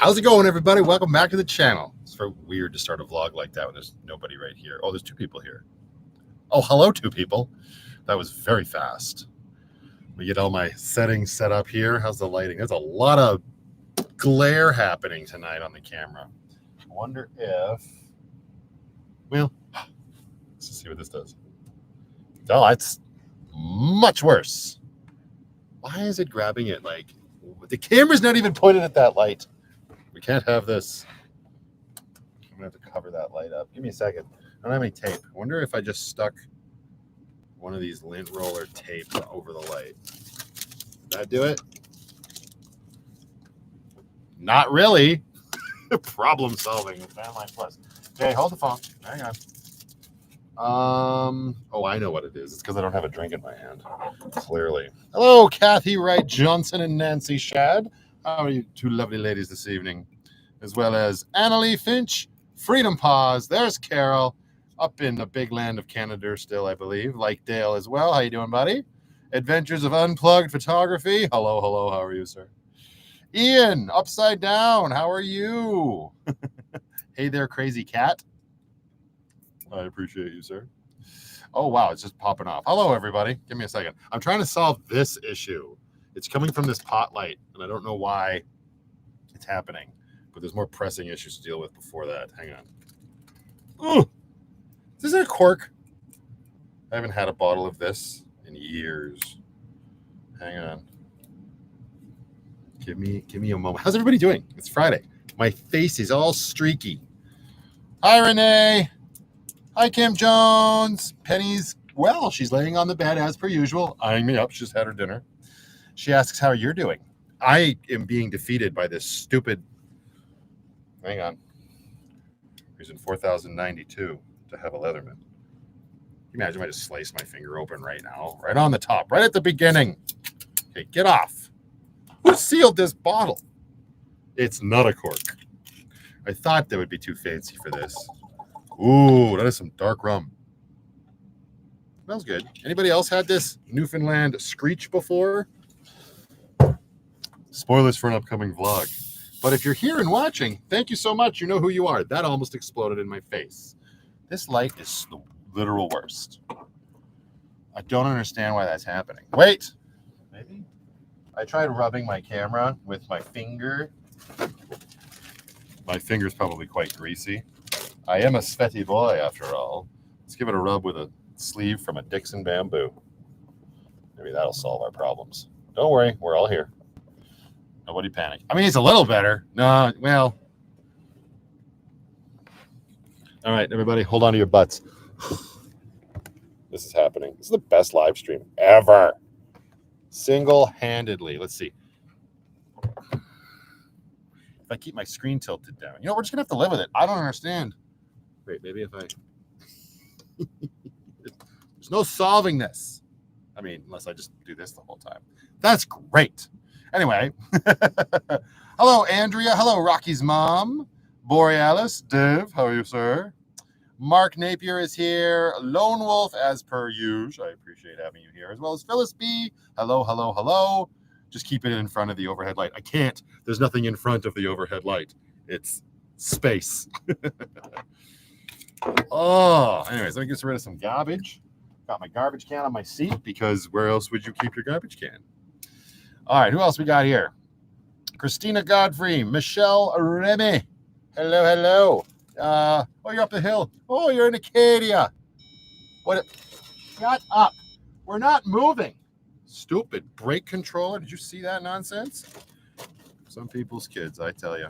How's it going, everybody? Welcome back to the channel. It's very weird to start a vlog like that when there's nobody right here. Oh, there's two people here. Oh, hello, two people. That was very fast. We get all my settings set up here. How's the lighting? There's a lot of glare happening tonight on the camera. I wonder if, well, let's see what this does. Oh, it's much worse. Why is it grabbing it? Like, the camera's not even pointed at that light. We can't have this. I'm gonna have to cover that light up. Give me a second. I don't have any tape. I wonder if I just stuck one of these lint roller tapes over the light. Did that do it? Not really. Problem solving with VanlifePLUS. Okay, hold the phone. Hang on. Oh, I know what it is. It's because I don't have a drink in my hand. Clearly. Hello, Kathy Wright Johnson and Nancy Shad. How are you two lovely ladies this evening? As well as Annalie Finch, Freedom Paws. There's Carol, up in the big land of Canada still, I believe. Like Dale as well. How you doing, buddy? Adventures of Unplugged Photography. Hello, hello. How are you, sir? Ian, Upside Down. How are you? Hey there, crazy cat. I appreciate you, sir. Oh, wow. It's just popping off. Hello, everybody. Give me a second. I'm trying to solve this issue. It's coming from this pot light, and I don't know why it's happening, but there's more pressing issues to deal with before that. Hang on. Ooh, is this a cork? I haven't had a bottle of this in years. Hang on. Give me a moment. How's everybody doing? It's Friday. My face is all streaky. Hi, Renee. Hi, Kim Jones. Penny's, well, she's laying on the bed as per usual, eyeing me up. She just had her dinner. She asks how you're doing. I am being defeated by this stupid, hang on, reason 4092 to have a Leatherman. Imagine if I just slice my finger open right now, right on the top, right at the beginning. Okay, get off. Who sealed this bottle? It's not a cork. I thought that would be too fancy for this. Ooh, that is some dark rum. Smells good. Anybody else had this Newfoundland Screech before? Spoilers for an upcoming vlog. But if you're here and watching, thank you so much. You know who you are. That almost exploded in my face. This light is the literal worst. I don't understand why that's happening. Wait. Maybe? I tried rubbing my camera with my finger. My finger's probably quite greasy. I am a sweaty boy, after all. Let's give it a rub with a sleeve from a Dixon bamboo. Maybe that'll solve our problems. Don't worry, we're all here. Nobody panic. I mean, it's a little better. No, well. All right, everybody, hold on to your butts. This is happening. This is the best live stream ever. Single-handedly. Let's see. If I keep my screen tilted down. You know, we're just going to have to live with it. I don't understand. Wait, maybe if I... There's no solving this. I mean, unless I just do this the whole time. That's great. Anyway. Hello, Andrea. Hello, Rocky's mom. Borealis. Div, how are you, sir? Mark Napier is here. Lone Wolf, as per usual. I appreciate having you here. As well as Phyllis B. Hello, hello, hello. Just keep it in front of the overhead light. I can't. There's nothing in front of the overhead light. It's space. Oh, anyways, let me get rid of some garbage. Got my garbage can on my seat because where else would you keep your garbage can? All right, who else we got here? Christina Godfrey, Michelle Remy. Hello, hello. Oh, you're up the hill. Oh, you're in Acadia. What? Shut up. We're not moving. Stupid brake controller. Did you see that nonsense? Some people's kids, I tell you.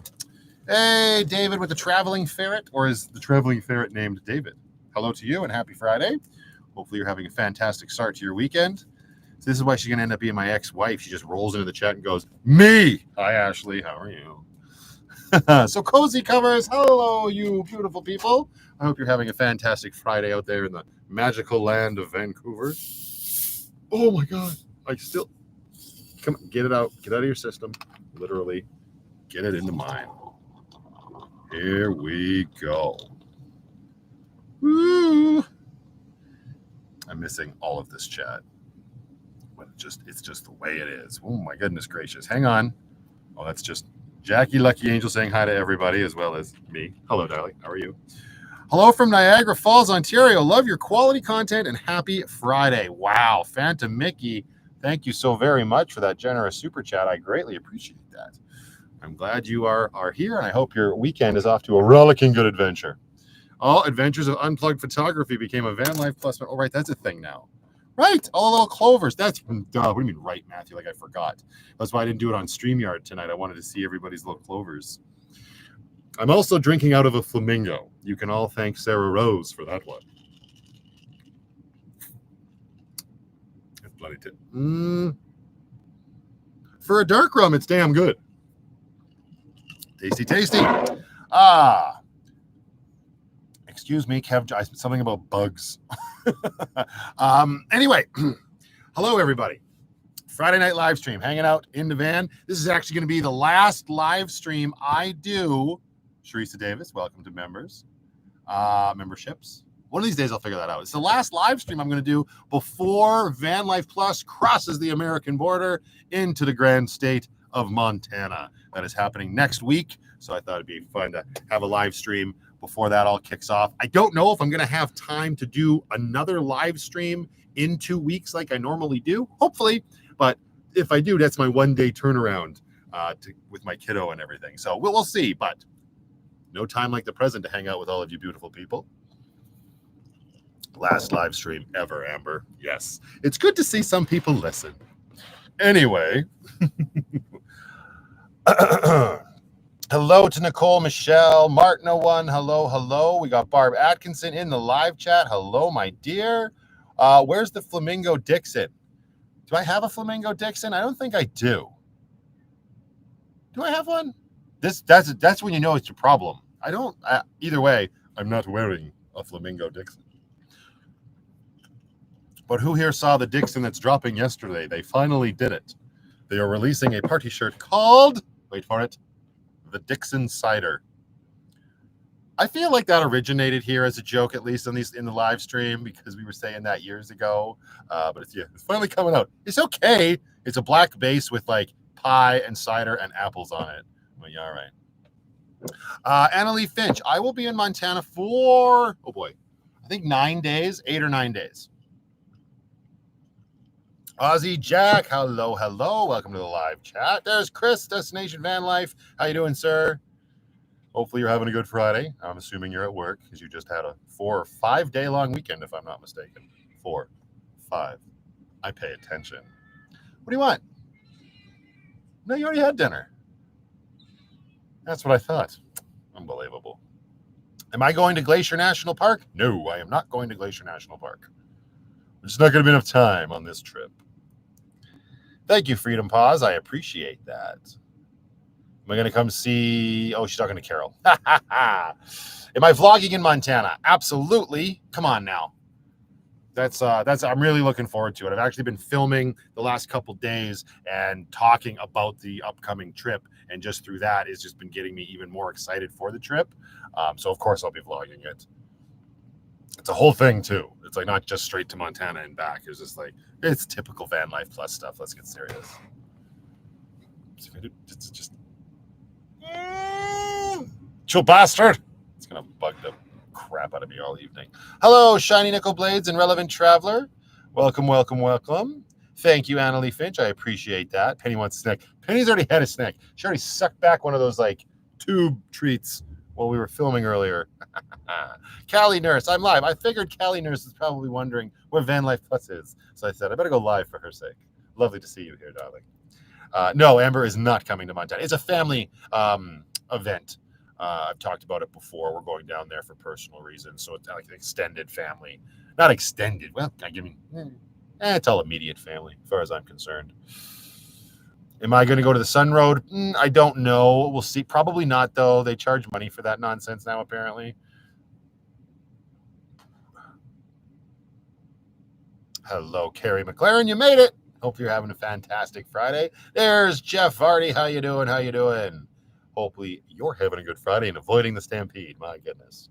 Hey, David with the traveling ferret, or is the traveling ferret named David? Hello to you and happy Friday. Hopefully you're having a fantastic start to your weekend. So this is why she's going to end up being my ex-wife. She just rolls into the chat and goes, me. Hi, Ashley. How are you? So Cozy Covers. Hello, you beautiful people. I hope you're having a fantastic Friday out there in the magical land of Vancouver. Oh, my God. I still... Come on, get it out. Get out of your system. Literally. Get it into mine. Here we go. Woo! I'm missing all of this chat. But it's just the way it is. Oh my goodness gracious. Hang on. Oh, that's just Jackie Lucky Angel saying hi to everybody as well as me. Hello, darling. How are you? Hello from Niagara Falls, Ontario. Love your quality content and happy Friday. Wow. Phantom Mickey, thank you so very much for that generous super chat. I greatly appreciate that. I'm glad you are here, and I hope your weekend is off to a rollicking good adventure. All Adventures of Unplugged Photography became a VanlifePLUS. Oh, right, that's a thing now. Right, all the little clovers. That's, duh, what do you mean right, Matthew? Like I forgot. That's why I didn't do it on StreamYard tonight. I wanted to see everybody's little clovers. I'm also drinking out of a flamingo. You can all thank Sarah Rose for that one. That's bloody tit. For a dark rum, it's damn good. Tasty, tasty. Excuse me, Kev, something about bugs. Anyway, hello, everybody. Friday night live stream, hanging out in the van. This is actually going to be the last live stream I do. Sharissa Davis, welcome to members. Memberships. One of these days I'll figure that out. It's the last live stream I'm going to do before VanlifePLUS crosses the American border into the grand state of Montana. That is happening next week. So I thought it'd be fun to have a live stream before that all kicks off. I don't know if I'm going to have time to do another live stream in 2 weeks like I normally do. Hopefully. But if I do, that's my 1 day turnaround with my kiddo and everything. So we'll see. But no time like the present to hang out with all of you beautiful people. Last live stream ever, Amber. Yes. It's good to see some people listen. Anyway. Hello to Nicole, Michelle, Martin 01. Hello, hello. We got Barb Atkinson in the live chat. Hello, my dear. Where's the Flamingo Dixon? Do I have a Flamingo Dixon? I don't think I do. Do I have one? That's when you know it's your problem. I don't. Either way, I'm not wearing a Flamingo Dixon. But who here saw the Dixon that's dropping yesterday? They finally did it. They are releasing a party shirt called, wait for it, the Dixon Cider. I feel like that originated here as a joke, at least in the live stream, because we were saying that years ago. But it's finally coming out. It's okay. It's a black base with like pie and cider and apples on it. Well, yeah, all right. Annalie Finch, I will be in Montana for, oh boy, I think 9 days, 8 or 9 days. Ozzy Jack, hello, hello. Welcome to the live chat. There's Chris, Destination Van Life. How you doing, sir? Hopefully you're having a good Friday. I'm assuming you're at work because you just had a 4 or 5 day long weekend, if I'm not mistaken. 4, 5. I pay attention. What do you want? No, you already had dinner. That's what I thought. Unbelievable. Am I going to Glacier National Park? No, I am not going to Glacier National Park. There's not going to be enough time on this trip. Thank you, Freedom Pause. I appreciate that. Am I going to come see... Oh, she's talking to Carol. Am I vlogging in Montana? Absolutely. Come on now. That's I'm really looking forward to it. I've actually been filming the last couple days and talking about the upcoming trip. And just through that, it's just been getting me even more excited for the trip. So, of course, I'll be vlogging it. It's a whole thing, too. It's like not just straight to Montana and back. It's just like, it's typical VanlifePLUS stuff. Let's get serious. It's just... Chill bastard. It's going to bug the crap out of me all evening. Hello, Shiny Nickel Blades and Relevant Traveler. Welcome, welcome, welcome. Thank you, Annalie Finch. I appreciate that. Penny wants a snack. Penny's already had a snack. She already sucked back one of those, like, tube treats while we were filming earlier. Callie Nurse, I'm live. I figured Callie Nurse is probably wondering where VanlifePLUS is. So I said, I better go live for her sake. Lovely to see you here, darling. No, Amber is not coming to Montana. It's a family event. I've talked about it before. We're going down there for personal reasons. So it's like an extended family. Not extended. Well, it's all immediate family as far as I'm concerned. Am I going to go to the Sun Road? I don't know. We'll see. Probably not, though. They charge money for that nonsense now, apparently. Hello, Carrie McLaren. You made it. Hope you're having a fantastic Friday. There's Jeff Vardy. How you doing? How you doing? Hopefully you're having a good Friday and avoiding the Stampede. My goodness.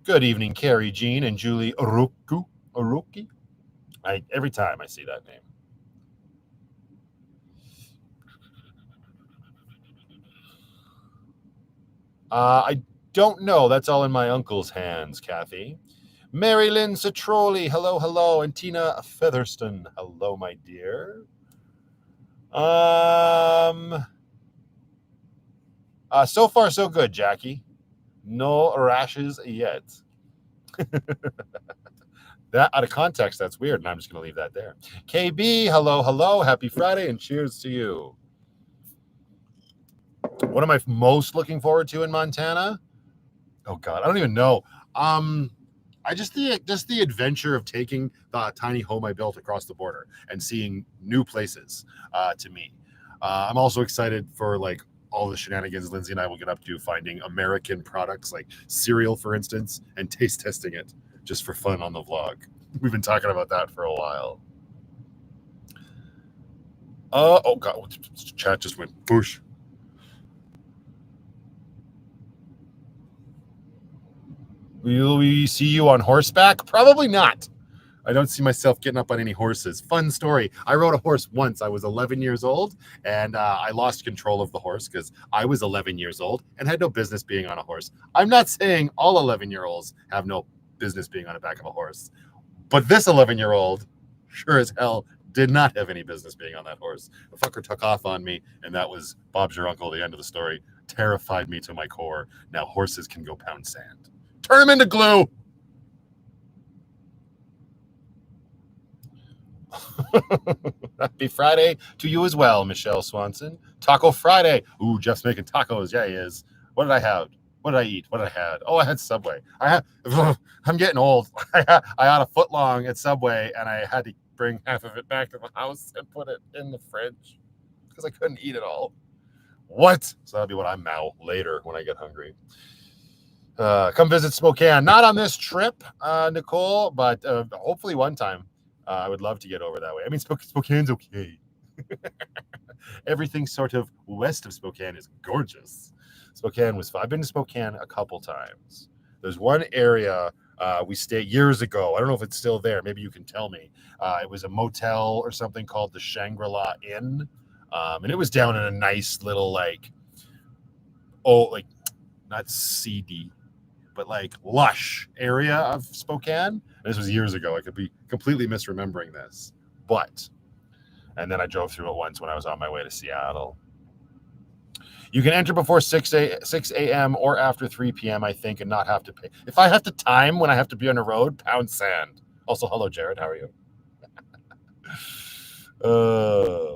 Good evening, Carrie Jean and Julie Oroki. Every time I see that name. I don't know. That's all in my uncle's hands, Kathy. Mary Lynn Citroli, hello, hello. And Tina Featherston, hello, my dear. So far, so good, Jackie. No rashes yet. That out of context, that's weird, and I'm just going to leave that there. KB, hello, hello. Happy Friday, and cheers to you. What am I most looking forward to in Montana? Oh God, I don't even know. I just the adventure of taking the tiny home I built across the border and seeing new places. To me, I'm also excited for like all the shenanigans Lindsay and I will get up to, finding American products like cereal, for instance, and taste testing it just for fun on the vlog. We've been talking about that for a while. Oh God, chat just went whoosh. Will we see you on horseback? Probably not. I don't see myself getting up on any horses. Fun story. I rode a horse once. I was 11 years old, and I lost control of the horse because I was 11 years old and had no business being on a horse. I'm not saying all 11-year-olds have no business being on the back of a horse, but this 11-year-old sure as hell did not have any business being on that horse. The fucker took off on me, and that was Bob's your uncle, the end of the story. Terrified me to my core. Now horses can go pound sand. Turn them into glue. Happy Friday to you as well, Michelle Swanson. Taco Friday. Ooh, Jeff's making tacos. Yeah, he is. What did I have? What did I eat? What did I have? Oh, I had Subway. I'm getting old. I had a foot long at Subway, and I had to bring half of it back to the house and put it in the fridge because I couldn't eat it all. What? So that'll be what I'm now later when I get hungry. Come visit Spokane. Not on this trip, Nicole, but hopefully one time. I would love to get over that way. I mean, Spokane's okay. Everything sort of west of Spokane is gorgeous. Spokane was fun. I've been to Spokane a couple times. There's one area we stayed years ago. I don't know if it's still there. Maybe you can tell me. It was a motel or something called the Shangri-La Inn. And it was down in a nice little, like, not seedy, but like lush area of Spokane. This was years ago. I could be completely misremembering this, and then I drove through it once when I was on my way to Seattle. You can enter before 6 a.m. or after 3 p.m., I think, and not have to pay. If I have to time when I have to be on the road, pound sand. Also, hello, Jared. How are you?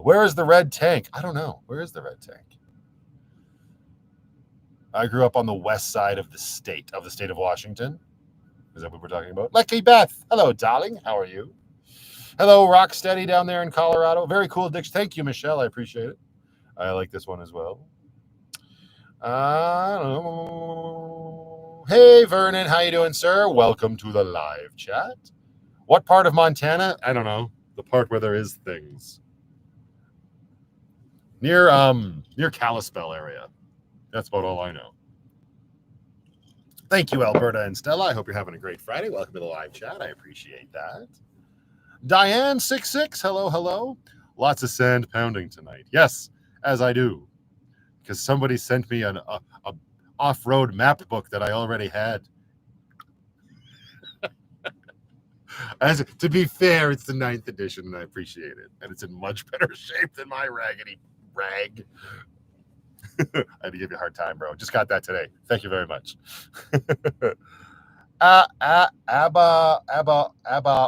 Where is the red tank? I don't know. Where is the red tank? I grew up on the west side of the state of Washington. Is that what we're talking about? Lucky Beth. Hello, darling. How are you? Hello, Rocksteady down there in Colorado. Very cool addiction. Thank you, Michelle. I appreciate it. I like this one as well. I don't know. Hey, Vernon. How you doing, sir? Welcome to the live chat. What part of Montana? I don't know. The part where there is things. Near Kalispell area. That's about all I know. Thank you, Alberta and Stella. I hope you're having a great Friday. Welcome to the live chat. I appreciate that. Diane66, hello, hello. Lots of sand pounding tonight. Yes, as I do. Because somebody sent me an off-road map book that I already had. To be fair, it's the 9th edition, and I appreciate it. And it's in much better shape than my raggedy rag. I had to give you a hard time, bro. Just got that today. Thank you very much. Abba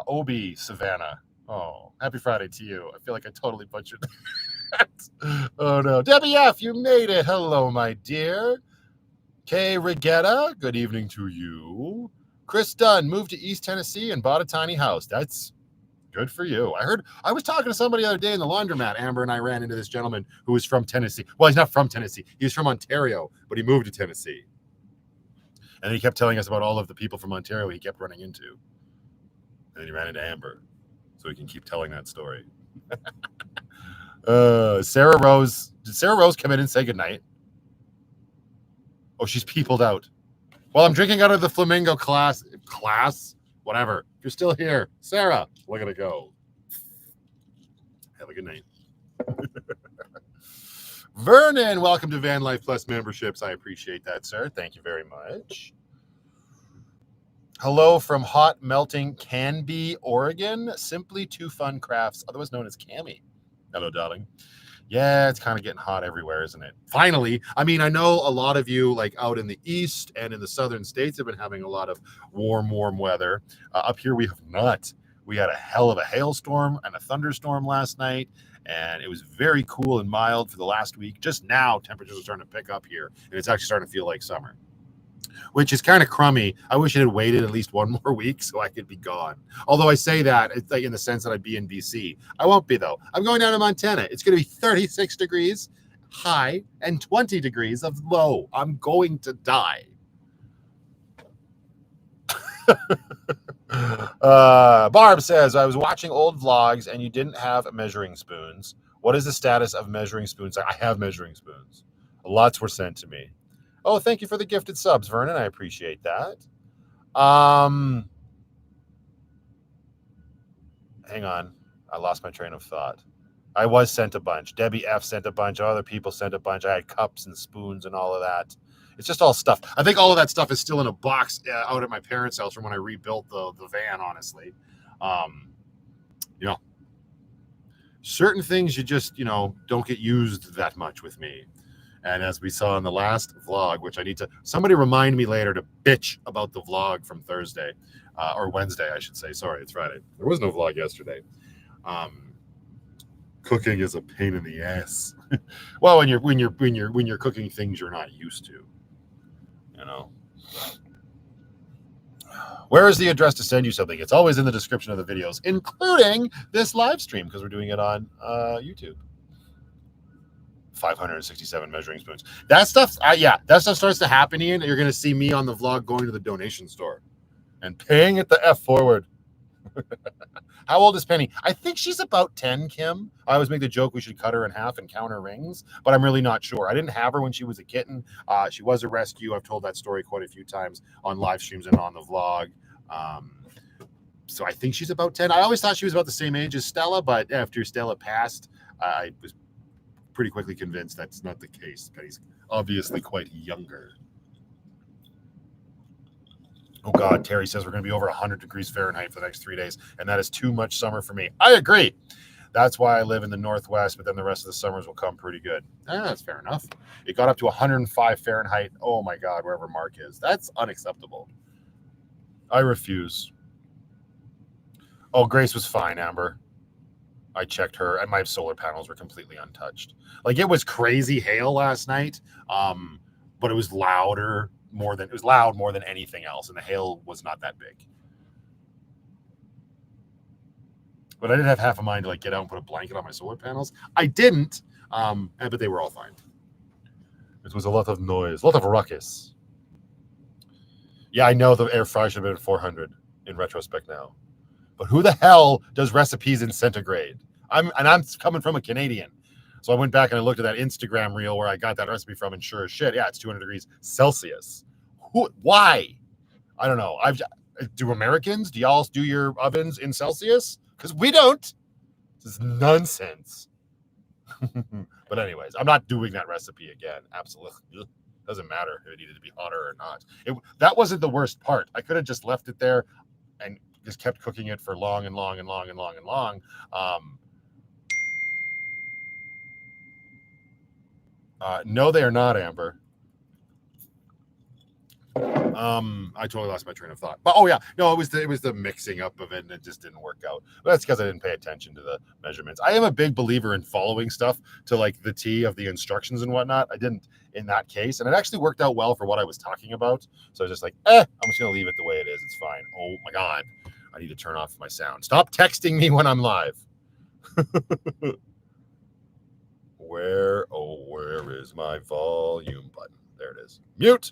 Obi Savannah. Oh, happy Friday to you. I feel like I totally butchered that. Oh no. Debbie F, you made it. Hello, my dear. Kay Regetta, good evening to you. Chris Dunn moved to East Tennessee and bought a tiny house. That's good for you. I was talking to somebody the other day in the laundromat. Amber and I ran into this gentleman who was from Tennessee. Well, he's not from Tennessee. He's from Ontario, but he moved to Tennessee. And he kept telling us about all of the people from Ontario he kept running into. And then he ran into Amber. So he can keep telling that story. Sarah Rose. Did Sarah Rose come in and say goodnight? Oh, she's peopled out. Well, I'm drinking out of the Flamingo class. Whatever. If you're still here, Sarah, we're going to go. Have a good night. Vernon, welcome to Van Life Plus memberships. I appreciate that, sir. Thank you very much. Hello from hot melting Canby, Oregon. Simply Too Fun Crafts, otherwise known as Cami. Hello, darling. Yeah, it's kind of getting hot everywhere, isn't it? Finally. I mean, I know a lot of you, like out in the east and in the southern states, have been having a lot of warm weather. Up here, we have not. We had a hell of a hailstorm and a thunderstorm last night, and it was very cool and mild for the last week. Just now, temperatures are starting to pick up here, and it's actually starting to feel like summer, which is kind of crummy. I wish it had waited at least one more week so I could be gone. Although I say that, it's like in the sense that I'd be in BC. I won't be, though. I'm going down to Montana. It's going to be 36 degrees high and 20 degrees of low. I'm going to die. Barb says, I was watching old vlogs and you didn't have measuring spoons. What is the status of measuring spoons? I have measuring spoons. Lots were sent to me. Oh, thank you for the gifted subs, Vernon. I appreciate that. Hang on. I lost my train of thought. I was sent a bunch. Debbie F sent a bunch. Other people sent a bunch. I had cups and spoons and all of that. It's just all stuff. I think all of that stuff is still in a box out at my parents' house from when I rebuilt the van, honestly. You know, certain things you just, don't get used that much with me. And as we saw in the last vlog, which I need to, somebody remind me later to bitch about the vlog from Thursday, or Wednesday, I should say. Sorry, it's Friday. There was no vlog yesterday. Cooking is a pain in the ass. Well, when you're cooking things you're not used to, Where is the address to send you something? It's always in the description of the videos, including this live stream, because we're doing it on YouTube. 567 measuring spoons. That stuff, that stuff starts to happen, Ian. You're going to see me on the vlog going to the donation store and paying it the F forward. How old is Penny? I think she's about 10, Kim. I always make the joke we should cut her in half and count her rings, but I'm really not sure. I didn't have her when she was a kitten. She was a rescue. I've told that story quite a few times on live streams and on the vlog. So I think she's about 10. I always thought she was about the same age as Stella, but after Stella passed, I was pretty quickly convinced that's not the case. Penny's obviously quite younger. Oh God, Terry says we're going to be over 100 degrees Fahrenheit for the next 3 days, and that is too much summer for me. I agree. That's why I live in the Northwest, but then the rest of the summers will come pretty good. That's fair enough. It got up to 105 Fahrenheit. Oh my God, wherever Mark is. That's unacceptable. I refuse. Oh, Grace was fine, Amber. I checked her, and my solar panels were completely untouched. Like, it was crazy hail last night, but it was loud more than anything else, and the hail was not that big. But I did have half a mind to get out and put a blanket on my solar panels. I didn't, but they were all fine. It was a lot of noise, a lot of ruckus. Yeah, I know the air fryer should have been at 400 in retrospect now. But who the hell does recipes in centigrade? I'm coming from a Canadian. So I went back and I looked at that Instagram reel where I got that recipe from, and sure as shit, yeah, it's 200 degrees Celsius. Why? I don't know. Do Americans, do y'all do your ovens in Celsius? Because we don't. This is nonsense. But anyways, I'm not doing that recipe again. Absolutely. Doesn't matter if it needed to be hotter or not. That wasn't the worst part. I could have just left it there and just kept cooking it for long and long and long and long and long. No, they are not, Amber. I totally lost my train of thought. But it was the mixing up of it, and it just didn't work out. But that's because I didn't pay attention to the measurements. I am a big believer in following stuff to the T of the instructions and whatnot. I didn't in that case, and it actually worked out well for what I was talking about. So I was just like, I'm just gonna leave it the way it is. It's fine. Oh my God, I need to turn off my sound. Stop texting me when I'm live. Where is my volume button? There it is. Mute.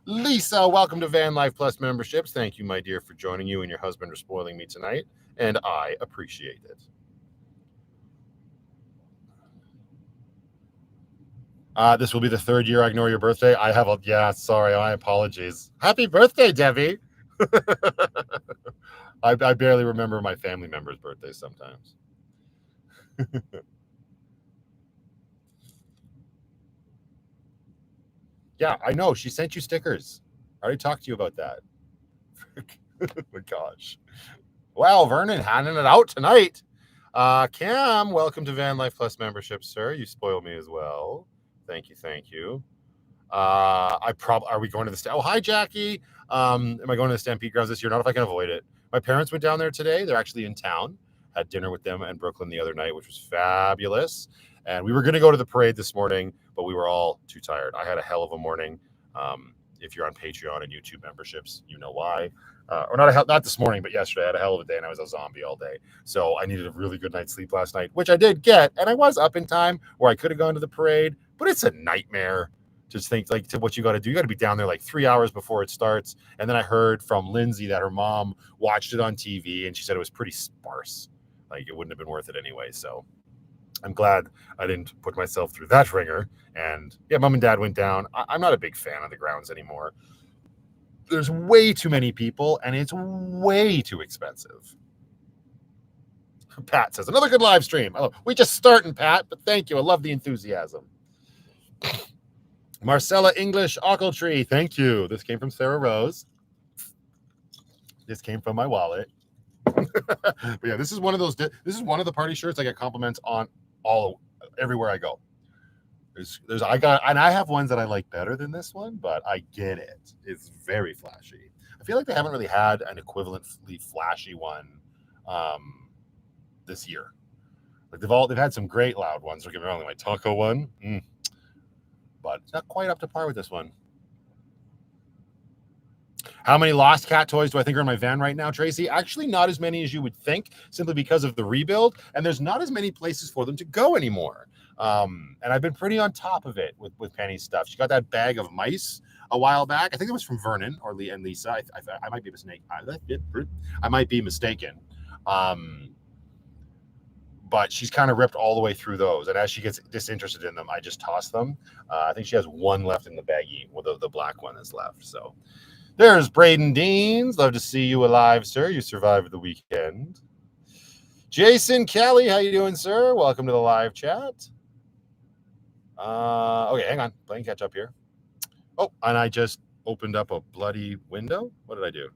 Lisa, welcome to Van Life Plus memberships. Thank you, my dear, for joining. You and your husband are spoiling me tonight, and I appreciate it. This will be the third year I ignore your birthday. Sorry, my apologies. Happy birthday, Debbie. I barely remember my family members' birthdays sometimes. Yeah, I know. She sent you stickers. I already talked to you about that. Oh my gosh. Wow, Vernon handing it out tonight. Cam, welcome to VanlifePLUS membership, sir. You spoil me as well. Thank you, thank you. Are we going to the? Oh, hi, Jackie. Am I going to the Stampede grounds this year? Not if I can avoid it. My parents went down there today. They're actually in town. Had dinner with them in Brooklyn the other night, which was fabulous. And we were going to go to the parade this morning, but we were all too tired. I had a hell of a morning. If you're on Patreon and YouTube memberships, you know why. Or not this morning, but yesterday I had a hell of a day and I was a zombie all day. So I needed a really good night's sleep last night, which I did get. And I was up in time where I could have gone to the parade, but it's a nightmare. Just think like to what you got to do. You got to be down there like 3 hours before it starts. And then I heard from Lindsay that her mom watched it on TV and she said it was pretty sparse. Like it wouldn't have been worth it anyway. So I'm glad I didn't put myself through that ringer. And yeah, mom and dad went down. I'm not a big fan of the grounds anymore. There's way too many people and it's way too expensive. Pat says, another good live stream. We just starting, Pat, but thank you. I love the enthusiasm. Marcella English Ochiltree, thank you. This came from Sarah Rose. This came from my wallet. But yeah, this is one of those. This is one of the party shirts I get compliments on everywhere I go. I have ones that I like better than this one, but I get it. It's very flashy. I feel like they haven't really had an equivalently flashy one this year. Like they've had some great loud ones. Don't get me wrong, like my taco one. But it's not quite up to par with this one. How many Lost Cat toys do I think are in my van right now, Tracy? Actually, not as many as you would think, simply because of the rebuild. And there's not as many places for them to go anymore. And I've been pretty on top of it with Penny's stuff. She got that bag of mice a while back. I think it was from Vernon or Lee and Lisa. I might be mistaken. I might be mistaken. But she's kind of ripped all the way through those. And as she gets disinterested in them, I just toss them. I think she has one left in the baggie. Well, the black one is left. So there's Braden Deans. Love to see you alive, sir. You survived the weekend. Jason Kelly, how you doing, sir? Welcome to the live chat. Okay, hang on. Playing catch up here. Oh, and I just opened up a bloody window. What did I do?